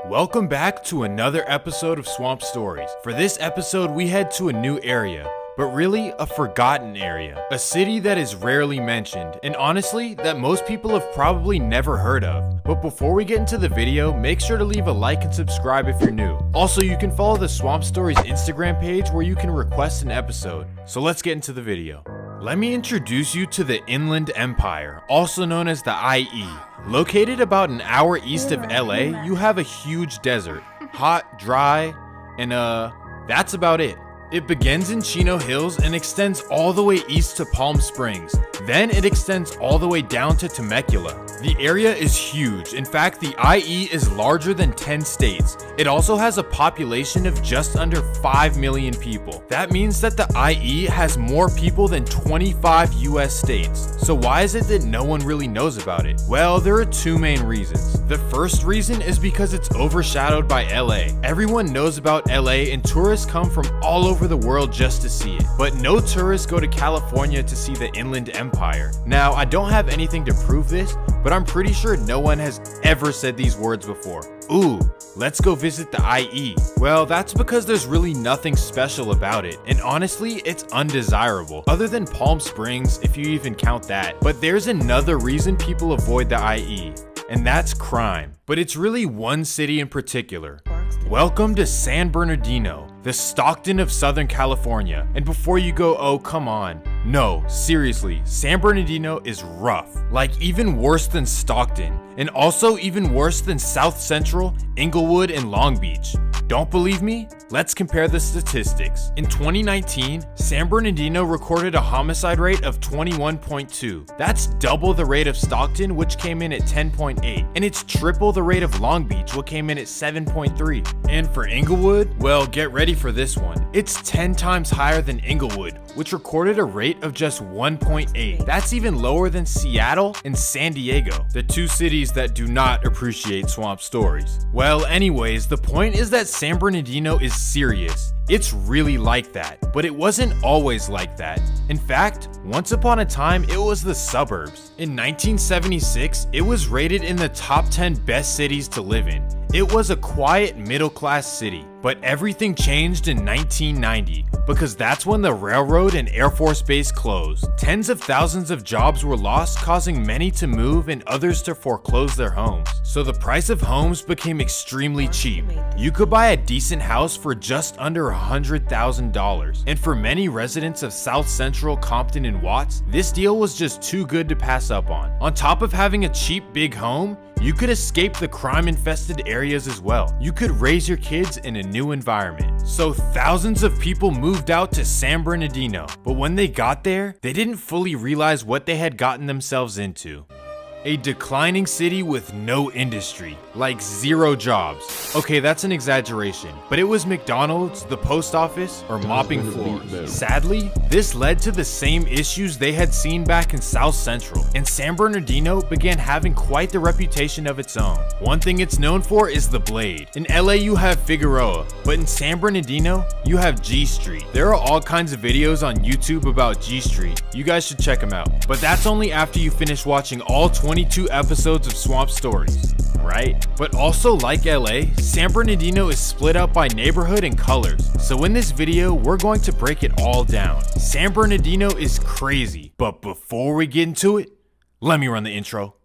Welcome back to another episode of Swamp Stories. For this episode, we head to a new area, but really a forgotten area. A city that is rarely mentioned, and honestly, that most people have probably never heard of. But before we get into the video, make sure to leave a like and subscribe if you're new. Also, you can follow the Swamp Stories Instagram page where you can request an episode. So let's get into the video. Let me introduce you to the Inland Empire, also known as the IE. Located about an hour east of LA, you have a huge desert. Hot, dry, and that's about it. It begins in Chino Hills and extends all the way east to Palm Springs. Then it extends all the way down to Temecula. The area is huge. In fact, the IE is larger than 10 states. It also has a population of just under 5 million people. That means that the IE has more people than 25 US states. So why is it that no one really knows about it? Well, there are two main reasons. The first reason is because it's overshadowed by LA. Everyone knows about LA and tourists come from all over the world just to see it. But no tourists go to California to see the Inland Empire. Now, I don't have anything to prove this, but I'm pretty sure no one has ever said these words before. Ooh, let's go visit the IE. Well, that's because there's really nothing special about it, and honestly, it's undesirable, other than Palm Springs, if you even count that. But there's another reason people avoid the IE, and that's crime. But it's really one city in particular. Welcome to San Bernardino, the Stockton of Southern California. And before you go, oh come on. No, seriously, San Bernardino is rough. Like even worse than Stockton, and also even worse than South Central, Inglewood, and Long Beach. Don't believe me? Let's compare the statistics. In 2019, San Bernardino recorded a homicide rate of 21.2. That's double the rate of Stockton, which came in at 10.8. And it's triple the rate of Long Beach, which came in at 7.3. And for Inglewood, well, get ready for this one. It's 10 times higher than Inglewood, which recorded a rate of just 1.8. That's even lower than Seattle and San Diego, the two cities that do not appreciate swamp stories. Well, anyways, the point is that San Bernardino is serious. It's really like that, but it wasn't always like that. In fact, once upon a time, it was the suburbs. In 1976, it was rated in the top 10 best cities to live in. It was a quiet middle-class city, but everything changed in 1990 because that's when the railroad and Air Force Base closed. Tens of thousands of jobs were lost, causing many to move and others to foreclose their homes. So the price of homes became extremely cheap. You could buy a decent house for just under $100,000. And for many residents of South Central, Compton, and Watts, this deal was just too good to pass up on. On top of having a cheap big home, you could escape the crime-infested areas as well. You could raise your kids in a new environment. So thousands of people moved out to San Bernardino, but when they got there, they didn't fully realize what they had gotten themselves into. A declining city with no industry, like 0 jobs. Okay, that's an exaggeration, but it was McDonald's, the post office, or mopping floors. Sadly, this led to the same issues they had seen back in South Central, and San Bernardino began having quite the reputation of its own. One thing it's known for is the Blade. In LA you have Figueroa, but in San Bernardino, you have G Street. There are all kinds of videos on YouTube about G Street. You guys should check them out. But that's only after you finish watching all 22 episodes of Swamp Stories, right? But also like LA, San Bernardino is split up by neighborhood and colors. So in this video, we're going to break it all down. San Bernardino is crazy, but before we get into it, let me run the intro.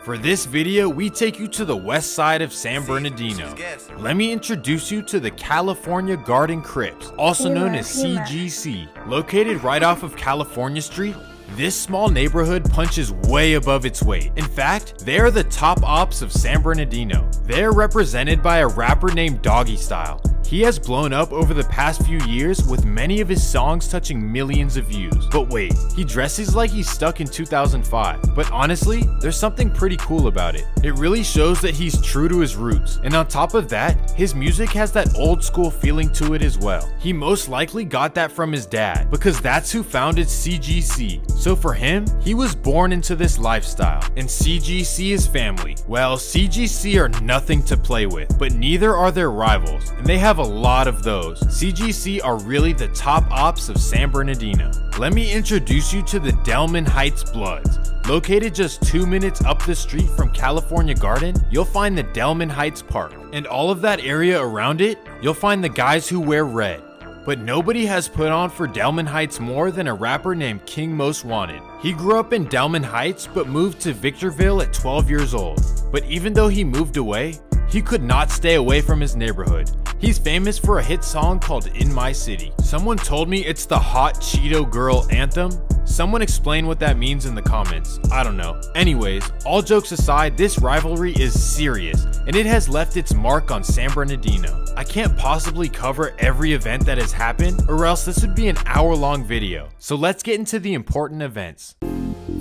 For this video, we take you to the west side of San Bernardino. Let me introduce you to the California Garden Crips, also known as CGC. Located right off of California Street, this small neighborhood punches way above its weight. In fact, they are the top ops of San Bernardino. They are represented by a rapper named Doggy Style. He has blown up over the past few years with many of his songs touching millions of views. But wait, he dresses like he's stuck in 2005. But honestly, there's something pretty cool about it. It really shows that he's true to his roots. And on top of that, his music has that old school feeling to it as well. He most likely got that from his dad, because that's who founded CGC. So for him, he was born into this lifestyle. And CGC is family. Well, CGC are nothing to play with, but neither are their rivals. And they have a lot of those. CGC are really the top ops of San Bernardino. Let me introduce you to the Delman Heights Bloods. Located just 2 minutes up the street from California Garden, you'll find the Delman Heights Park. And all of that area around it, you'll find the guys who wear red. But nobody has put on for Delman Heights more than a rapper named King Most Wanted. He grew up in Delman Heights but moved to Victorville at 12 years old. But even though he moved away, he could not stay away from his neighborhood. He's famous for a hit song called In My City. Someone told me it's the hot Cheeto girl anthem. Someone explain what that means in the comments. I don't know. Anyways, all jokes aside, this rivalry is serious, and it has left its mark on San Bernardino. I can't possibly cover every event that has happened, or else this would be an hour-long video. So let's get into the important events.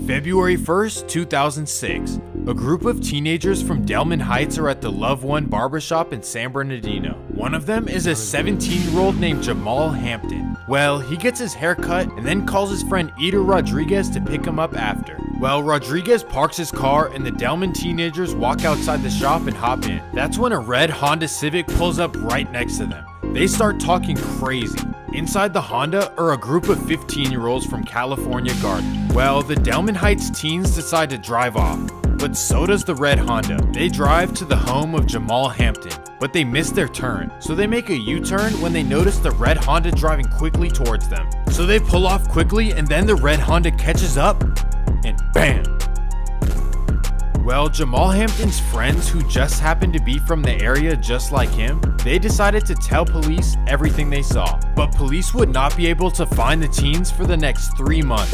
February 1st, 2006. A group of teenagers from Delman Heights are at the Love One barbershop in San Bernardino. One of them is a 17-year-old named Jamal Hampton. Well, he gets his hair cut and then calls his friend Ida Rodriguez to pick him up after. Well, Rodriguez parks his car and the Delman teenagers walk outside the shop and hop in. That's when a red Honda Civic pulls up right next to them. They start talking crazy. Inside the Honda are a group of 15-year-olds from California Garden. Well, the Delman Heights teens decide to drive off, but so does the red Honda. They drive to the home of Jamal Hampton, but they miss their turn. So they make a U-turn when they notice the red Honda driving quickly towards them. So they pull off quickly, and then the red Honda catches up, and bam! Well, Jamal Hampton's friends, who just happened to be from the area just like him, they decided to tell police everything they saw. But police would not be able to find the teens for the next 3 months.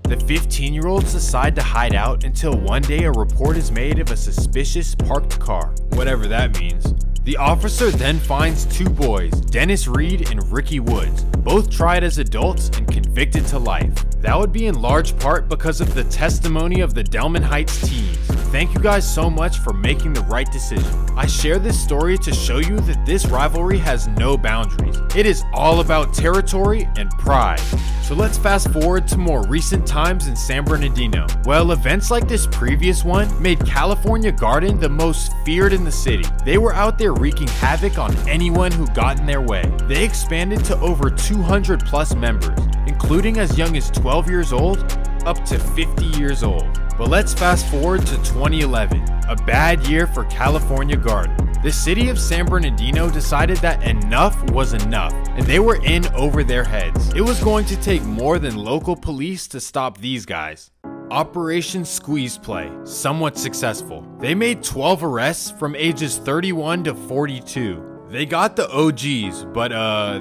The 15-year-olds decide to hide out until one day a report is made of a suspicious parked car, whatever that means. The officer then finds 2 boys, Dennis Reed and Ricky Woods, both tried as adults and convicted to life. That would be in large part because of the testimony of the Delman Heights teens. Thank you guys so much for making the right decision. I share this story to show you that this rivalry has no boundaries. It is all about territory and pride. So let's fast forward to more recent times in San Bernardino. Well, events like this previous one made California Garden the most feared in the city. They were out there wreaking havoc on anyone who got in their way. They expanded to over 200 plus members, including as young as 12 years old up to 50 years old. But let's fast forward to 2011, a bad year for California Garden. The city of San Bernardino decided that enough was enough, and they were in over their heads. It was going to take more than local police to stop these guys. Operation Squeeze Play, somewhat successful. They made 12 arrests from ages 31 to 42. They got the OGs, but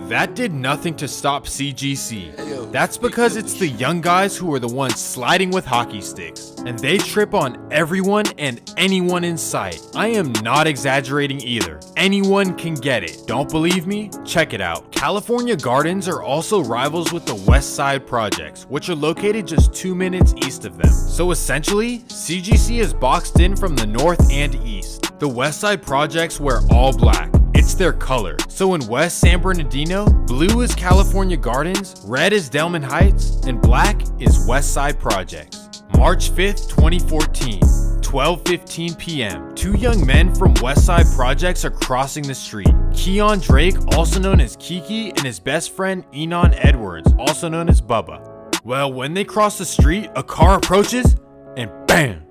that did nothing to stop CGC. That's because it's the young guys who are the ones sliding with hockey sticks, and they trip on everyone and anyone in sight. I am not exaggerating either. Anyone can get it. Don't believe me? Check it out. California Gardens are also rivals with the West Side Projects, which are located just 2 minutes east of them. So essentially, CGC is boxed in from the north and east. The West Side Projects wear all black. It's their color. So in West San Bernardino, blue is California Gardens, red is Delman Heights, and black is West Side Projects. March 5th, 2014, 12:15 p.m. 2 young men from West Side Projects are crossing the street. Keon Drake, also known as Kiki, and his best friend Enon Edwards, also known as Bubba. Well, when they cross the street, a car approaches, and bam!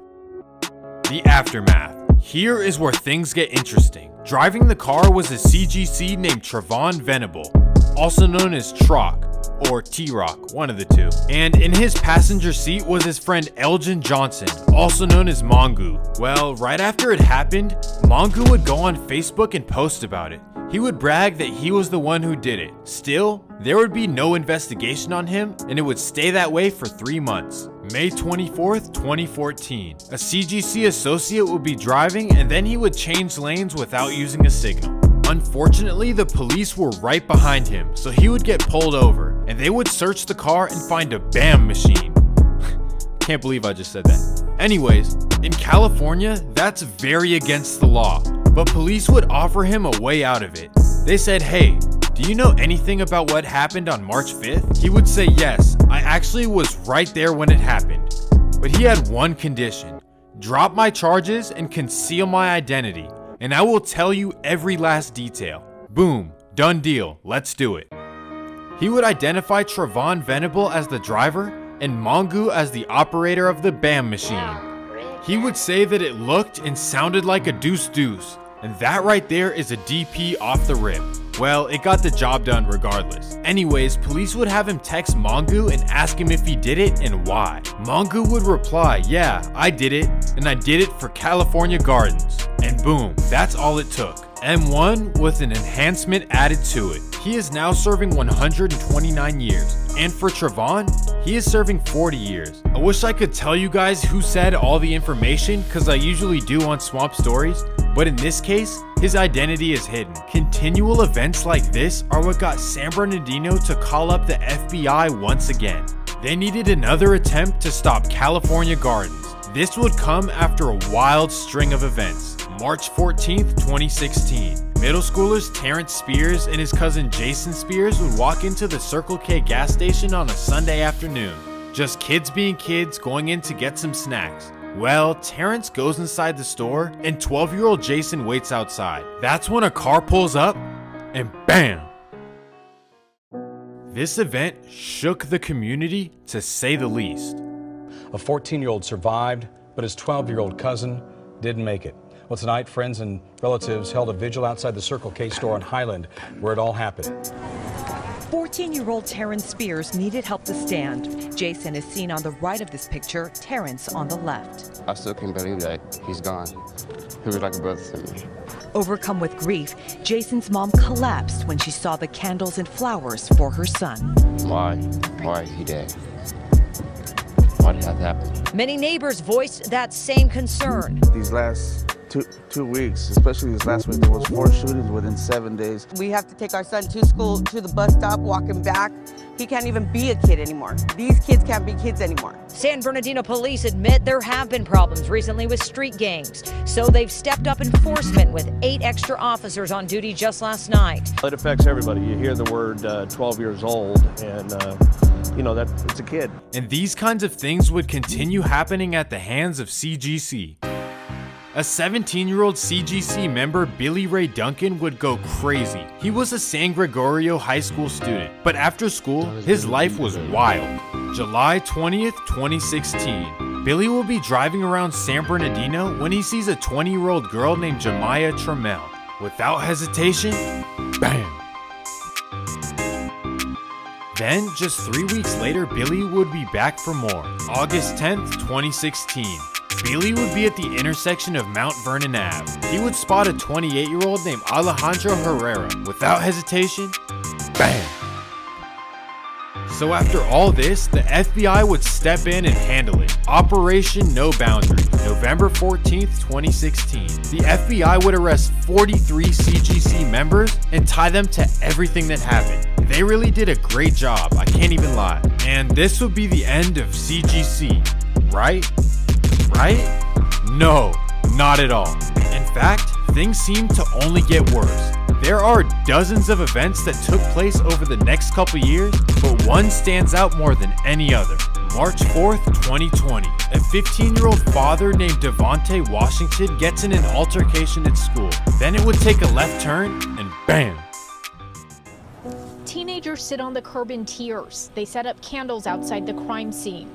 The aftermath. Here is where things get interesting. Driving the car was a CGC named Trevon Venable, also known as Trock, or T-Rock, one of the two. And in his passenger seat was his friend Elgin Johnson, also known as MONGOO. Well, right after it happened, MONGOO would go on Facebook and post about it. He would brag that he was the one who did it. Still, there would be no investigation on him, and it would stay that way for 3 months. May 24th, 2014. A CGC associate would be driving, and then he would change lanes without using a signal. Unfortunately, the police were right behind him, so he would get pulled over, and they would search the car and find a BAM machine. Can't believe I just said that. Anyways, in California, that's very against the law, but police would offer him a way out of it. They said, "Hey, do you know anything about what happened on March 5th? He would say, "Yes, I actually was right there when it happened." But he had one condition: drop my charges and conceal my identity, and I will tell you every last detail. Boom, done deal, let's do it. He would identify Trayvon Venable as the driver and MONGOO as the operator of the BAM machine. He would say that it looked and sounded like a deuce-deuce, and that right there is a DP off the rip. Well, it got the job done regardless. Anyways, police would have him text MONGOO and ask him if he did it and why. MONGOO would reply, "Yeah, I did it, and I did it for California Gardens." And boom, that's all it took. M1 with an enhancement added to it. He is now serving 129 years. And for Trayvon, he is serving 40 years. I wish I could tell you guys who said all the information, cause I usually do on Swamp Stories, but in this case, his identity is hidden. Continual events like this are what got San Bernardino to call up the FBI once again. They needed another attempt to stop California Gardens. This would come after a wild string of events. March 14th, 2016. Middle schoolers Terrence Spears and his cousin Jason Spears would walk into the Circle K gas station on a Sunday afternoon. Just kids being kids going in to get some snacks. Well, Terrence goes inside the store and 12-year-old Jason waits outside. That's when a car pulls up and BAM! This event shook the community, to say the least. A 14-year-old survived, but his 12-year-old cousin didn't make it. Well, tonight, friends and relatives held a vigil outside the Circle K store on Highland, where it all happened. 14-year-old Terrence Spears needed help to stand. Jason is seen on the right of this picture, Terrence on the left. I still can't believe that he's gone. He was like a brother to me. Overcome with grief, Jason's mom collapsed when she saw the candles and flowers for her son. Why? Why is he dead? Why did that happen? Many neighbors voiced that same concern. These last two weeks, especially this last week, there was 4 shootings within 7 days. We have to take our son to school, to the bus stop, walk him back. He can't even be a kid anymore. These kids can't be kids anymore. San Bernardino police admit there have been problems recently with street gangs, so they've stepped up enforcement with 8 extra officers on duty just last night. It affects everybody. You hear the word 12 years old, and you know that it's a kid. And these kinds of things would continue happening at the hands of CGC. A 17-year-old CGC member, Billy Ray Duncan, would go crazy. He was a San Gregorio High School student, but after school, his life was wild. July 20th, 2016. Billy will be driving around San Bernardino when he sees a 20-year-old girl named JAEMIAH TRAMMEL. Without hesitation, BAM! Then, just 3 weeks later, Billy would be back for more. August 10th, 2016. Billy would be at the intersection of Mount Vernon Ave. He would spot a 28-year-old named Alejandro Herrera. Without hesitation, BAM! So after all this, the FBI would step in and handle it. Operation No Boundaries, November 14th, 2016. The FBI would arrest 43 CGC members and tie them to everything that happened. They really did a great job, I can't even lie. And this would be the end of CGC, right? Right? No, not at all. In fact, things seem to only get worse. There are dozens of events that took place over the next couple years, but one stands out more than any other. March 4th, 2020. A 15-year-old father named Devontae Washington gets in an altercation at school. Then it would take a left turn and BAM! Teenagers sit on the curb in tears. They set up candles outside the crime scene.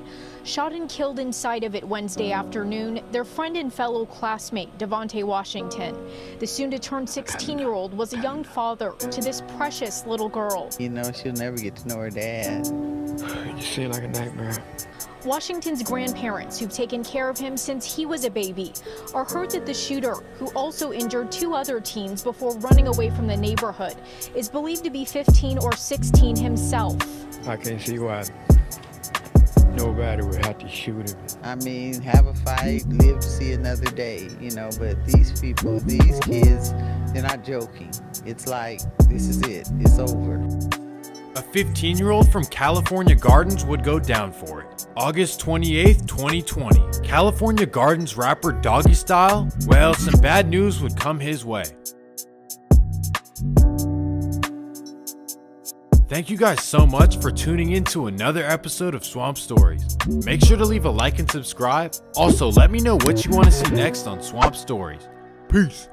Shot and killed inside of it Wednesday afternoon, their friend and fellow classmate, Devontae Washington. The soon-to-turn 16-year-old was a young father to this precious little girl. You know, she'll never get to know her dad. It just seemed like a nightmare. Washington's grandparents, who've taken care of him since he was a baby, are hurt that the shooter, who also injured 2 other teens before running away from the neighborhood, is believed to be 15 or 16 himself. I can't see why. nobody would have to shoot him. I mean, have a fight, live to see another day, you know, but these people, these kids, they're not joking. It's like, this is it, it's over. A 15-year-old from California Gardens would go down for it. August 28th, 2020. California Gardens rapper Doggy Style, well, some bad news would come his way. Thank you guys so much for tuning in to another episode of Swamp Stories. Make sure to leave a like and subscribe. Also, let me know what you want to see next on Swamp Stories. Peace.